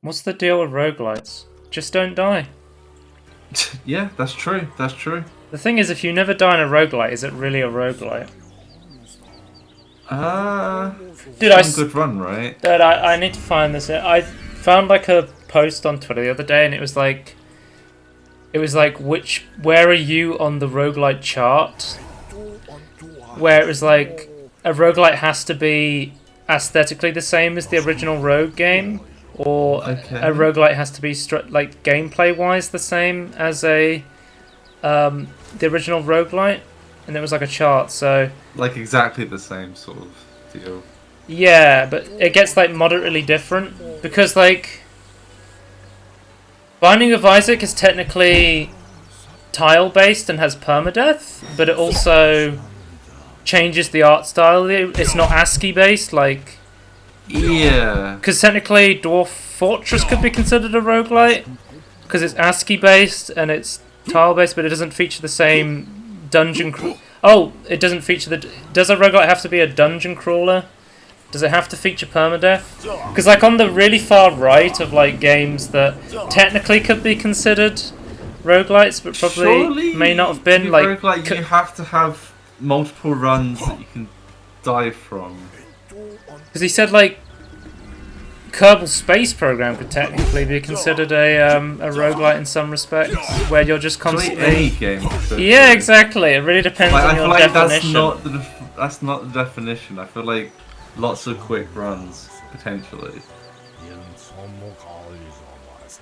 What's the deal with roguelites? Just don't die. Yeah, that's true. That's true. The thing is, if you never die in a roguelite, is it really a roguelite? Dude, One good run, right? Dude, I need to find this. I found like a post on Twitter the other day, and it was like, where are you on the roguelite chart? Where it was like, a roguelite has to be aesthetically the same as the original Rogue game, or a roguelite has to be like gameplay-wise the same as the original roguelite, and there was like a chart. So like exactly the same sort of deal. Yeah, but it gets like moderately different because like Binding of Isaac is technically tile-based and has permadeath, but it also changes the art style. It's not ASCII-based, like... Yeah. Because technically Dwarf Fortress could be considered a roguelite, because it's ASCII-based and it's tile-based, but it doesn't feature the same dungeon... it doesn't feature the... Does a roguelite have to be a dungeon crawler? Does it have to feature permadeath? Because like on the really far right of like games that technically could be considered roguelites, but probably Surely, may not have been, like roguelite, you have to have multiple runs that you can die from. because he said like Kerbal Space Program could technically be considered a roguelite in some respects, where you're just constantly any game. Yeah, exactly. It really depends on your definition. That's not the definition. I feel like lots of quick runs potentially.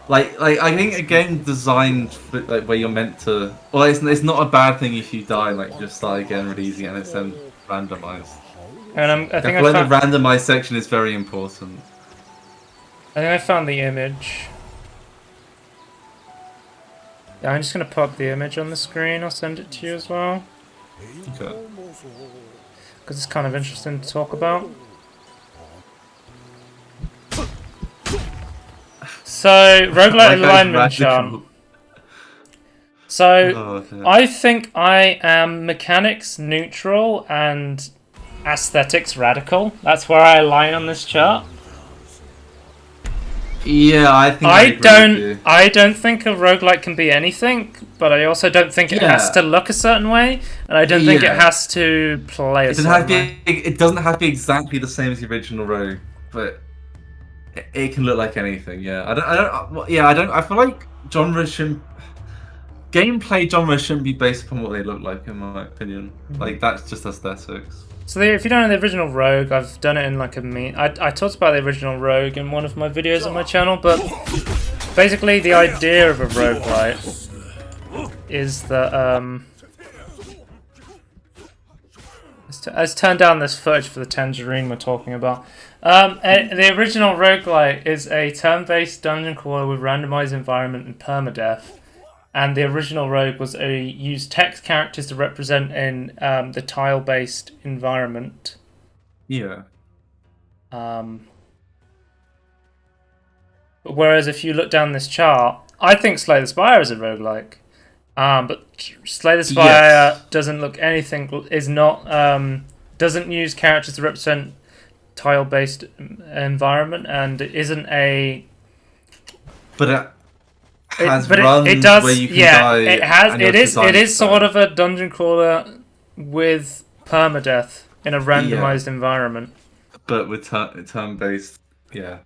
Like I think a game designed for, like where you're meant to. Well, it's not a bad thing if you die. Like just start again really easy, and it's then randomized. And I think the randomized section is very important. I think I found the image. Yeah, I'm just gonna put up the image on the screen. I'll send it to you as well. Okay. Because it's kind of interesting to talk about. So, roguelite alignment chart. So, I think I am mechanics neutral and aesthetics radical. That's where I align on this chart. Yeah, I think I don't think a roguelite can be anything, but I also don't think it has to look a certain way, and I don't think it has to play a certain way. It doesn't have to be exactly the same as the original Rogue, but it can look like anything. Yeah, I feel like gameplay genres shouldn't be based upon what they look like, in my opinion. Like that's just aesthetics. So if you don't know the original Rogue, I've done it in like a meme. I talked about the original Rogue in one of my videos on my channel, but basically the idea of a roguelite is that let's turn down this footage for the Tangerine we're talking about. The original roguelite is a turn-based dungeon crawler with randomized environment and permadeath. And the original Rogue was used text characters to represent in the tile-based environment. Yeah. Whereas if you look down this chart, I think Slay the Spire is a roguelike. But Slay the Spire doesn't look anything, doesn't use characters to represent tile-based environment, and it isn't a... But it does. Where you can die it is sort of a dungeon crawler with permadeath in a randomized environment. But with turn-based, yeah.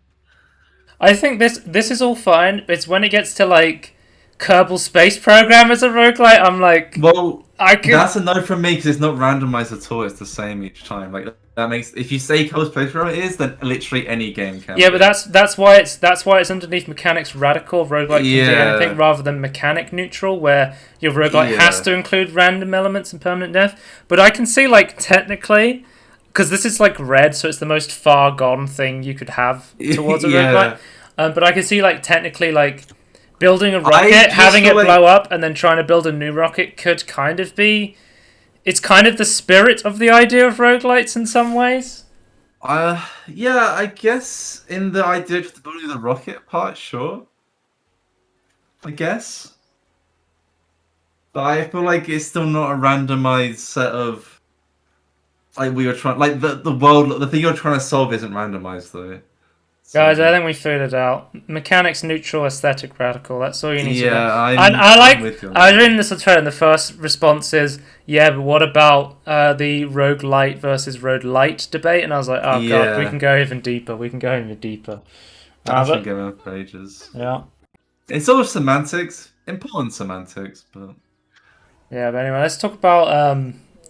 I think this is all fine. It's when it gets to like Kerbal Space Program as a roguelite, I'm like, well, that's a no from me because it's not randomized at all. It's the same each time. Like that makes, if you say Kerbal Space Program it is, then literally any game can. Yeah, but that's why it's underneath mechanics radical. Roguelite can do anything rather than mechanic neutral, where your roguelite has to include random elements and permanent death. But I can see like technically, because this is like red, so it's the most far gone thing you could have towards a roguelite. But I can see like technically like building a rocket, having it blow up, and then trying to build a new rocket could kind of be... It's kind of the spirit of the idea of roguelites in some ways. Yeah, I guess in the idea of building the rocket part, sure. I guess. But I feel like it's still not a randomized set of... Like we were trying... Like the world... The thing you're trying to solve isn't randomized, though. Guys, I think we figured it out. Mechanics neutral, aesthetic radical. That's all you need to know. I'm with you on I was reading this on Twitter, and the first response is, yeah, but what about the roguelite versus roguelite debate? And I was like, oh god, we can go even deeper. We can go even deeper. That's been going on for ages. Yeah. It's all semantics, important semantics, but... Yeah, but anyway, let's talk about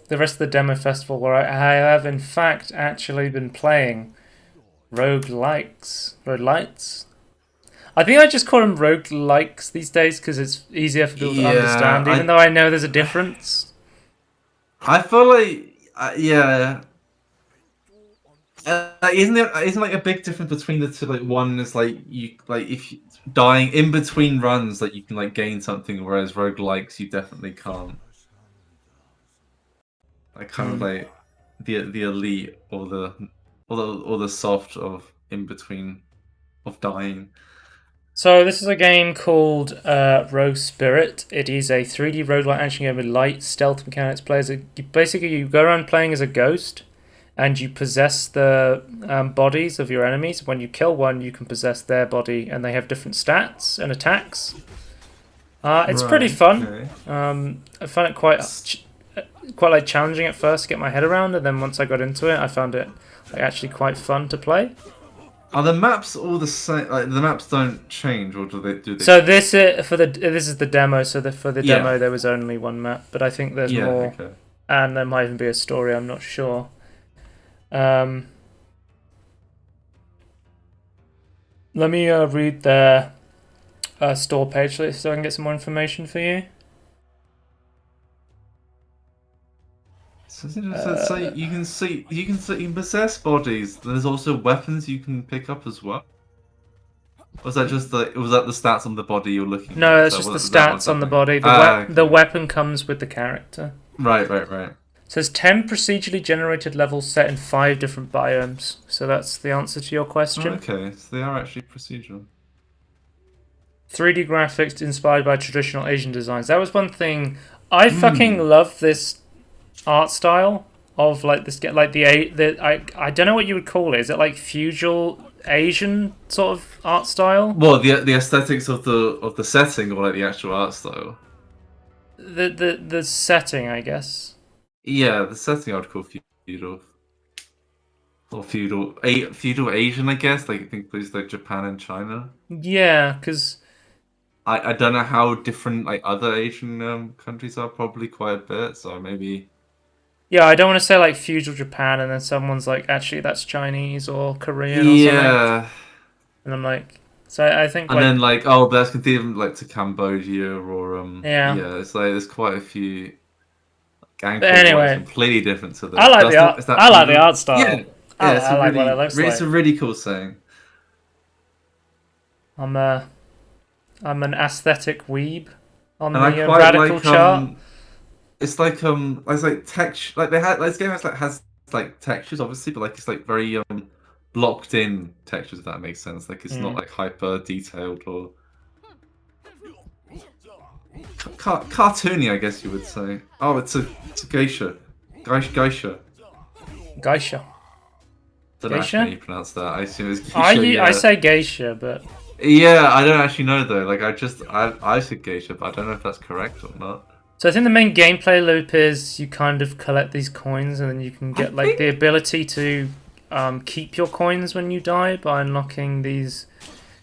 the rest of the demo festival, where I have in fact actually been playing roguelites. I think I just call them roguelikes these days because it's easier for people to understand, even though I know there's a difference. I feel like, isn't like a big difference between the two? Like one is like if you dying in between runs, like you can like gain something, whereas roguelikes you definitely can't. Like kind of like the elite or the soft of in between of dying. So this is a game called Rogue Spirit. It is a 3D roguelite action game with light stealth mechanics. Basically, you go around playing as a ghost, and you possess the bodies of your enemies. When you kill one, you can possess their body, and they have different stats and attacks. It's pretty fun. Okay. I found it quite like challenging at first to get my head around, and then once I got into it, I found it like actually quite fun to play. Are the maps all the same? Like the maps don't change, or do they? So this is the demo. So for the demo, there was only one map, but I think there's more, and there might even be a story. I'm not sure. Let me read their store page so I can get some more information for you. So you can possess bodies. There's also weapons you can pick up as well. Was that just the stats on the body you're looking at? No, it's just the stats on the body. The weapon comes with the character. Right. It says 10 procedurally generated levels set in 5 different biomes. So that's the answer to your question. Okay, so they are actually procedural. 3D graphics inspired by traditional Asian designs. That was one thing. I fucking love this art style of like this. I don't know what you would call it. Is it like feudal Asian sort of art style? Well, the aesthetics of the setting, or like the actual art style. The setting, I guess. Yeah, the setting I'd call feudal. Or feudal Asian, I guess. Like I think places like Japan and China. Yeah, because I don't know how different like other Asian countries are. Probably quite a bit. So maybe. Yeah, I don't want to say like feudal Japan, and then someone's like, actually, that's Chinese or Korean or something. And I'm like, so I think. And then like, oh, that's even like to Cambodia or Yeah, it's like there's quite a few. But anyway, completely different to this. I like the art style. Yeah, I like what it looks like. It's a really cool saying. I'm an aesthetic weeb on the radical chart. It's like texture. Like this game has textures, obviously, but like it's like very blocked in textures. If that makes sense. Like it's not like hyper detailed or cartoony, I guess you would say. Oh, it's a geisha. Geisha. Don't know how you pronounce that. I assume it's geisha. I say geisha, but yeah, I don't actually know though. Like I said geisha, but I don't know if that's correct or not. So I think the main gameplay loop is you kind of collect these coins, and then you can get the ability to keep your coins when you die by unlocking these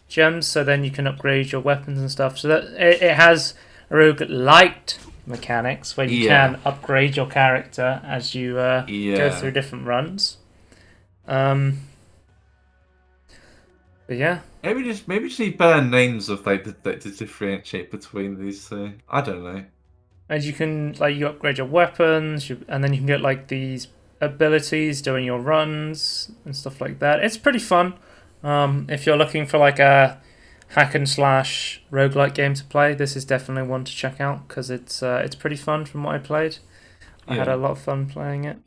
gems. So then you can upgrade your weapons and stuff. So that it has roguelite mechanics where you can upgrade your character as you go through different runs. But yeah. Maybe just need better names of like to differentiate between these two. I don't know. And you can you upgrade your weapons, and then you can get like these abilities during your runs and stuff like that. It's pretty fun. If you're looking for like a hack and slash roguelike game to play, this is definitely one to check out because it's pretty fun from what I played. I had a lot of fun playing it.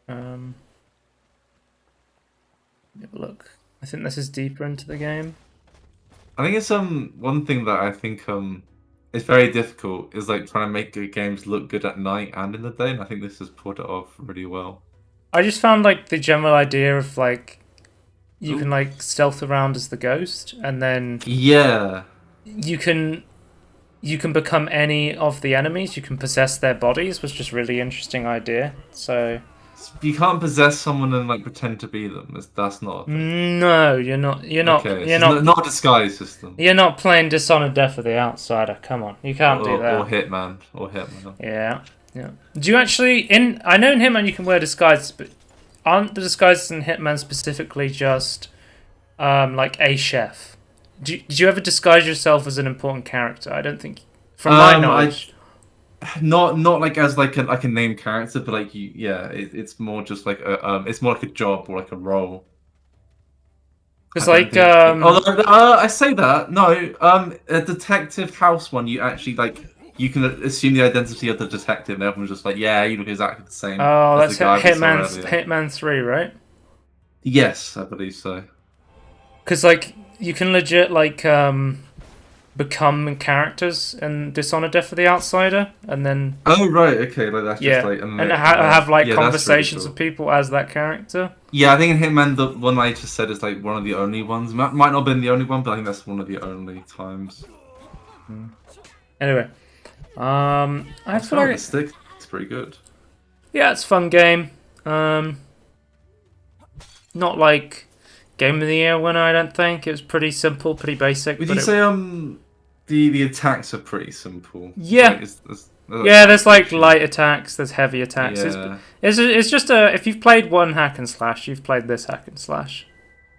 Have a look. I think this is deeper into the game. I think it's one thing that I think it's very difficult is like trying to make good games look good at night and in the day, and I think this has pulled it off really well. I just found like the general idea of like you can like stealth around as the ghost, and then Yeah. you can become any of the enemies. You can possess their bodies, which is just really interesting idea. So You can't possess someone and like pretend to be them. That's not a thing. no, you're not. Okay, so it's not a disguise system. You're not playing Dishonored Death of the Outsider. Come on, you can't do that. Or Hitman. Or Hitman. Yeah, yeah. Do you actually I know in Hitman you can wear disguises, but aren't the disguises in Hitman specifically just like a chef? Did you ever disguise yourself as an important character? I don't think, from my knowledge. Not like as like a named character, but like it's more just like it's more like a job or like a role. Because like although I say that no, a detective house one you actually like you can assume the identity of the detective, and everyone's just like, yeah, you look exactly the same. Oh, that's Hitman 3, right? Yes, I believe so. Because like you can legit like become characters in Dishonored Death of the Outsider, and then oh right, okay, like that's just like and have like conversations really cool with people as that character. Yeah, I think in Hitman the one I just said is like one of the only ones. Might not have been the only one, but I think that's one of the only times. Anyway, I feel like it's pretty good. Yeah, it's a fun game. Not like Game of the Year winner, I don't think. It was pretty simple, pretty basic. Would you say the attacks are pretty simple? Yeah. There's like light attacks, there's heavy attacks. Yeah. It's just if you've played one hack and slash, you've played this hack and slash.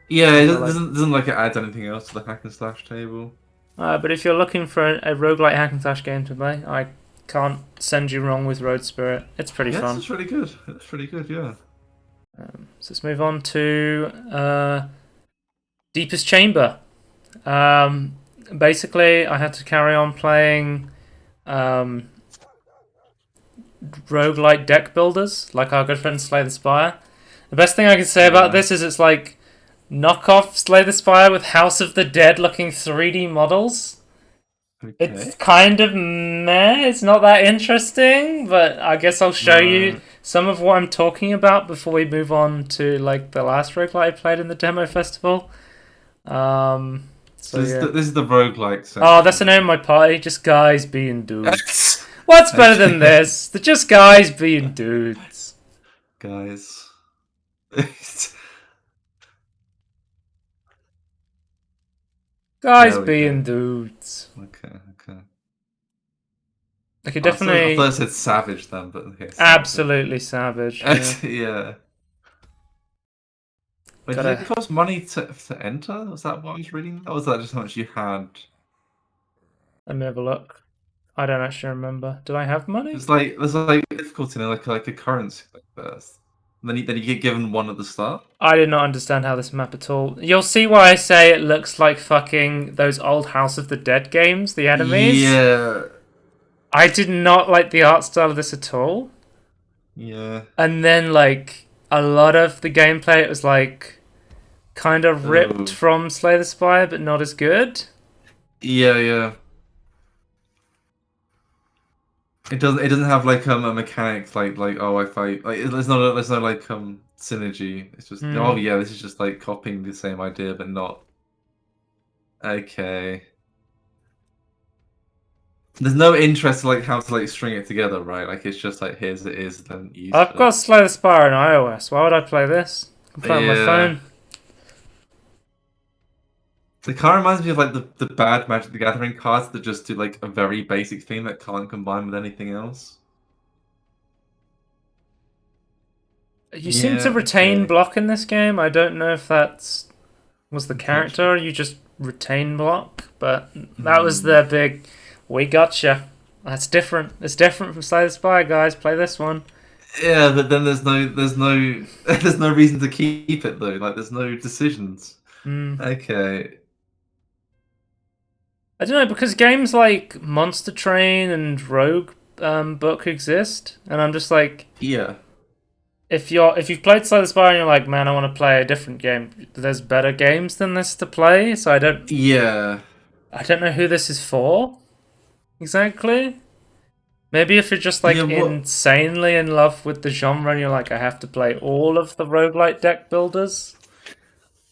Yeah, it doesn't like it adds anything else to the hack and slash table. But if you're looking for a roguelite hack and slash game to play, I can't send you wrong with Road Spirit. It's pretty fun. It's really good. It's pretty good, yeah. So let's move on to Deepest Chamber. Basically, I had to carry on playing roguelite deck builders, like our good friend Slay the Spire. The best thing I can say about this is it's like knockoff Slay the Spire with House of the Dead looking 3D models. Okay. It's kind of meh. It's not that interesting, but I guess I'll show you some of what I'm talking about before we move on to like the last roguelite I played in the demo festival. This is the roguelike section. Oh, that's the name of my party. Just guys being dudes. What's better than this? They're just guys being dudes. Guys. Guys being dudes. Okay. I could definitely. I thought I said savage then, but okay. Absolutely savage. Yeah. Wait, did it cost money to enter? Was that what I was reading? Or was that just how much you had? Let me have a look. I don't actually remember. Did I have money? There's like difficulty in like a currency like this. Then you get given one at the start. I did not understand how this map at all. You'll see why I say it looks like fucking those old House of the Dead games, the enemies. Yeah. I did not like the art style of this at all. Yeah. And then like a lot of the gameplay, it was like kind of ripped from Slay the Spire, but not as good. Yeah. It doesn't have like a mechanic like I fight like there's no like synergy. It's just this is just like copying the same idea but not. Okay. There's no interest in like how to like string it together, right? Like it's just like here's it is then use I've got Slay the Spire on iOS. Why would I play this? I can play on my phone. It kind of reminds me of like the bad Magic the Gathering cards that just do like a very basic thing that can't combine with anything else. You seem to retain block in this game. I don't know if was the character or you just retain block, but that was their big. We gotcha. That's different. It's different from Slay the Spire, guys. Play this one. Yeah, but then there's no there's no reason to keep it though. Like there's no decisions. Okay. I don't know, because games like Monster Train and Rogue Book exist, and I'm just like, if you've played Slay the Spire and you're like, man, I want to play a different game, there's better games than this to play. So I don't know who this is for exactly. Maybe if you're just like insanely in love with the genre and you're like, I have to play all of the roguelite deck builders.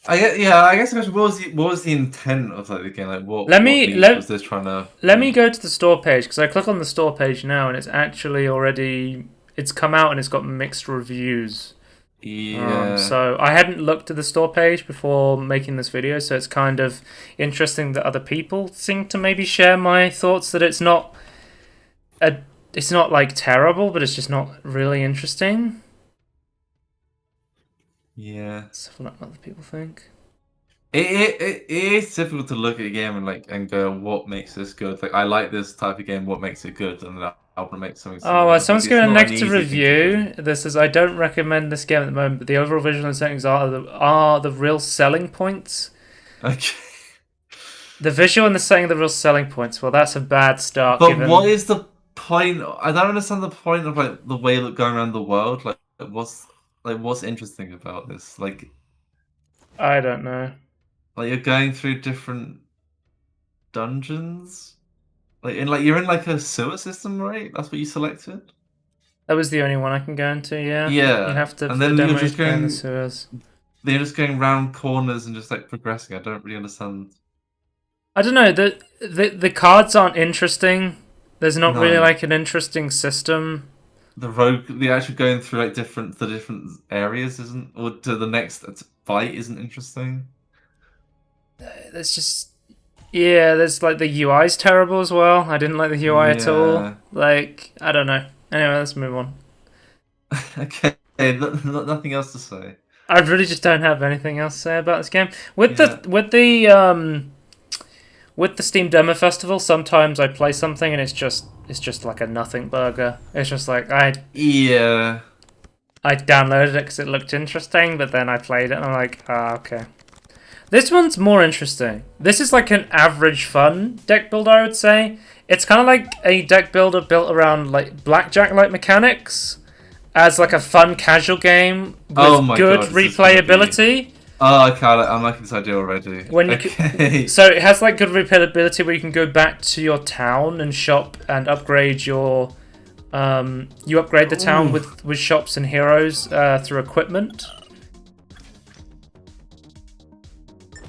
I guess what was the intent of like the game? Like Let what me niche was let this trying to let me make? go to the store page because I click on the store page now and it's actually already it's come out and it's got mixed reviews. Yeah, So I hadn't looked at the store page before making this video, so it's kind of interesting that other people seem to maybe share my thoughts that a it's not like terrible, but it's just not really interesting. yeah. Let's have a look what other people think. It is difficult to look at a game and and go, what makes this good? Like I like this type of game. What makes it good? And then I'll make something Oh, similar. Like someone's it's giving a not an negative easy thing to do. review. This is I don't recommend this game at the moment, but the overall visual and settings are the real selling points. Okay. The visual and the setting are the real selling points. Well, that's a bad start But what given is the point? I don't understand the point of like the way that going around the world. What's interesting about this? I don't know. Like you're going through different dungeons. You're in like a sewer system, right? That's what you selected. That was the only one I can go into, yeah. You Yeah, have to and for the then demo you have to go in the sewers. they're just going round corners and just like progressing. I don't really understand. I don't know, the cards aren't interesting. There's not really No, like an interesting system. the actual going through like the different areas isn't, or to the next fight isn't interesting. There's just yeah, there's like the UI's terrible as well. I didn't like the UI at all. Yeah. Like, I don't know. Anyway, let's move on. Okay. Nothing else to say. I really just don't have anything else to say about this game. Yeah. With the Steam Demo Festival, sometimes I play something and it's just like a nothing burger. It's just like Yeah. I downloaded it because it looked interesting, but then I played it and I'm like, ah, okay. This one's more interesting. This is like an average fun deck builder, I would say. It's kind of like a deck builder built around like blackjack-like mechanics as like a fun casual game with Oh my good God, this is gonna replayability. Oh, okay. I'm liking this idea already. When you Okay. so it has like good replayability where you can go back to your town and shop and upgrade your you upgrade the town Ooh. with shops and heroes through equipment.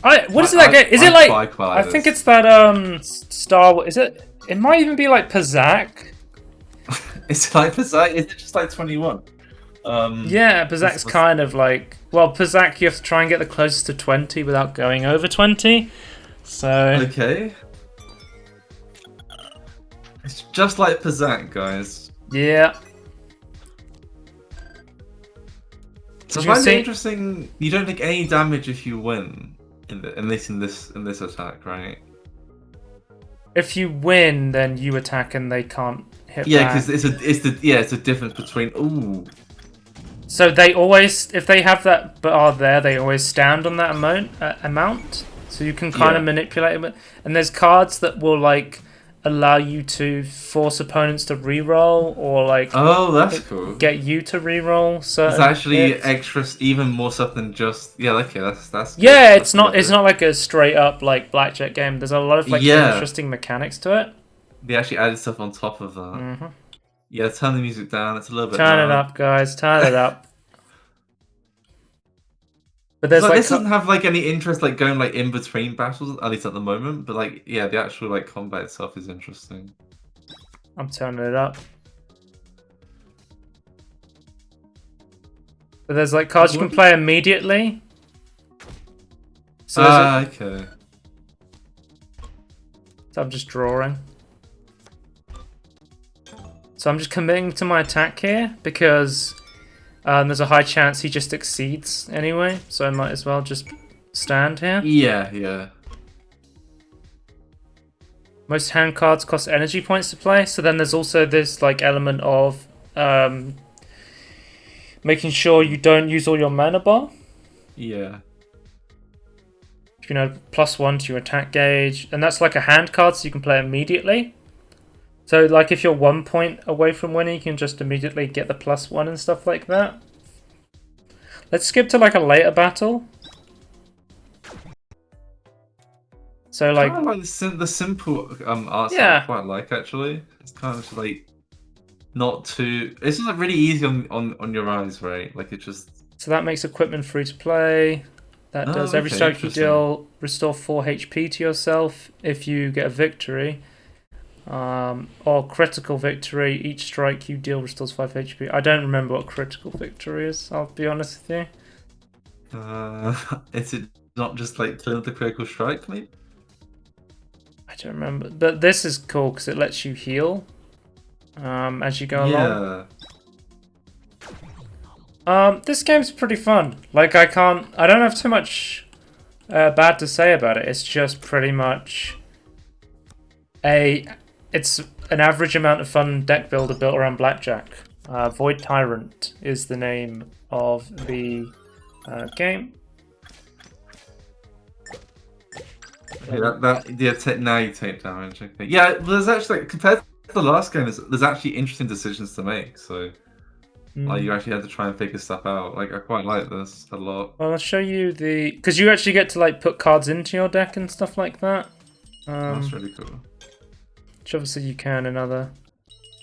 What is it that game? Is it like I think it's that Star is it? It might even be like Pazak. It's like Pazak. Is it just like 21? Yeah, Pazak's kind of like Pazak you have to try and get the closest to 20 without going over 20. So okay. It's just like Pazak, guys. yeah. So I find it interesting. You don't take any damage if you win in this attack, right? If you win, then you attack and they can't hit. Yeah, because it's a difference between So they always, if they have that bar there, they always stand on that amount. So you can kind of manipulate it. And there's cards that will like allow you to force opponents to reroll or like that's cool. Get you to reroll. So it's actually extra, even more stuff than just Okay, that's yeah. It's not like a straight up like blackjack game. There's a lot of like interesting mechanics to it. They actually added stuff on top of that. Mm-hmm. Yeah, turn the music down. It's a little bit. Turn it up, guys. Turn it up. But there's this doesn't have like any interest like going like in between battles, at least at the moment. But like the actual like combat itself is interesting. I'm turning it up. But there's like cards you can play immediately. So okay. So I'm just drawing. So I'm just committing to my attack here because there's a high chance he just exceeds anyway. So I might as well just stand here. Yeah. Most hand cards cost energy points to play. So then there's also this like element of making sure you don't use all your mana bar. Yeah. You know, +1 to your attack gauge, and that's like a hand card, so you can play immediately. So, like, if you're 1 point away from winning, you can just immediately get the +1 and stuff like that. Let's skip to like a later battle. So, like, I like the simple art style. I quite like actually. It's kind of just like not too. It's just like really easy on your eyes, right? Like it just. So that makes equipment free to play. that does every strike you deal, restore 4 HP to yourself if you get a victory. Or critical victory, each strike you deal restores 5 HP. I don't remember what critical victory is, I'll be honest with you. Is it not just like kill the critical strike, maybe? I don't remember. But this is cool because it lets you heal as you go along. This game's pretty fun. Like, I don't have too much bad to say about it. It's just pretty much it's an average amount of fun deck builder built around blackjack. Void Tyrant is the name of the game. Yeah, now you take damage. Okay. Yeah, there's actually, compared to the last game, there's actually interesting decisions to make. So, like, you actually had to try and figure stuff out. Like, I quite like this a lot. Well, I'll show you because you actually get to like put cards into your deck and stuff like that. That's really cool. Which obviously you can in other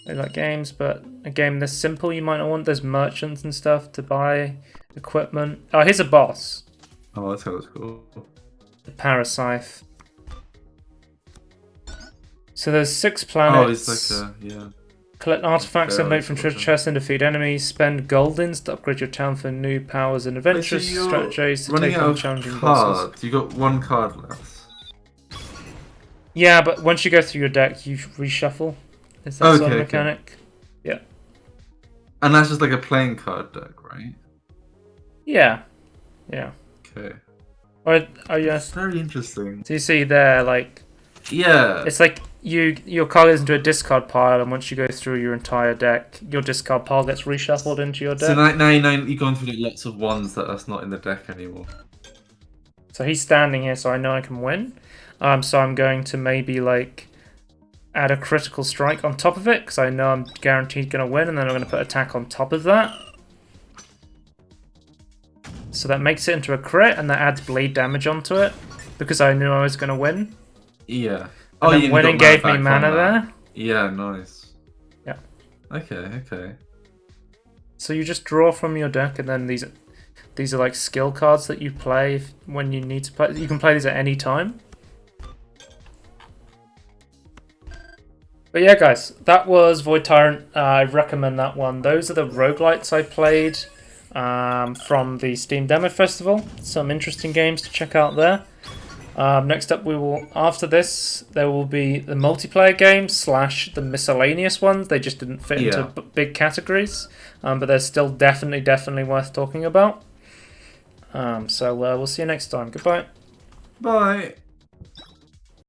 like games, but a game this simple you might not want. There's merchants and stuff to buy equipment. Oh, here's a boss. Oh, that's cool. The Parasite. So there's 6 planets. Oh, it's like yeah. Collect artifacts and loot from treasure chests and defeat enemies. Spend goldins to upgrade your town for new powers and adventures, strategies to take on challenging bosses. You got 1 card left. Yeah, but once you go through your deck, you reshuffle. Is that sort of mechanic? Yeah. And that's just like a playing card deck, right? Yeah. Yeah. Okay. Oh yes. Very interesting. So you see there, like. Yeah. It's like your card goes into a discard pile, and once you go through your entire deck, your discard pile gets reshuffled into your deck. So now you've gone through lots of ones that's not in the deck anymore. So he's standing here, so I know I can win. So I'm going to maybe like add a critical strike on top of it, because I know I'm guaranteed going to win, and then I'm going to put attack on top of that. So that makes it into a crit, and that adds bleed damage onto it, because I knew I was going to win. Yeah. And then winning gave me mana there. Yeah, nice. Yeah. Okay. So you just draw from your deck, and then these are like skill cards that you play when you need to play. You can play these at any time. But yeah, guys, that was Void Tyrant. I recommend that one. Those are the roguelites I played from the Steam Demo Festival. Some interesting games to check out there. Next up, after this, there will be the multiplayer games / the miscellaneous ones. They just didn't fit into big categories, but they're still definitely worth talking about. So we'll see you next time. Goodbye. Bye.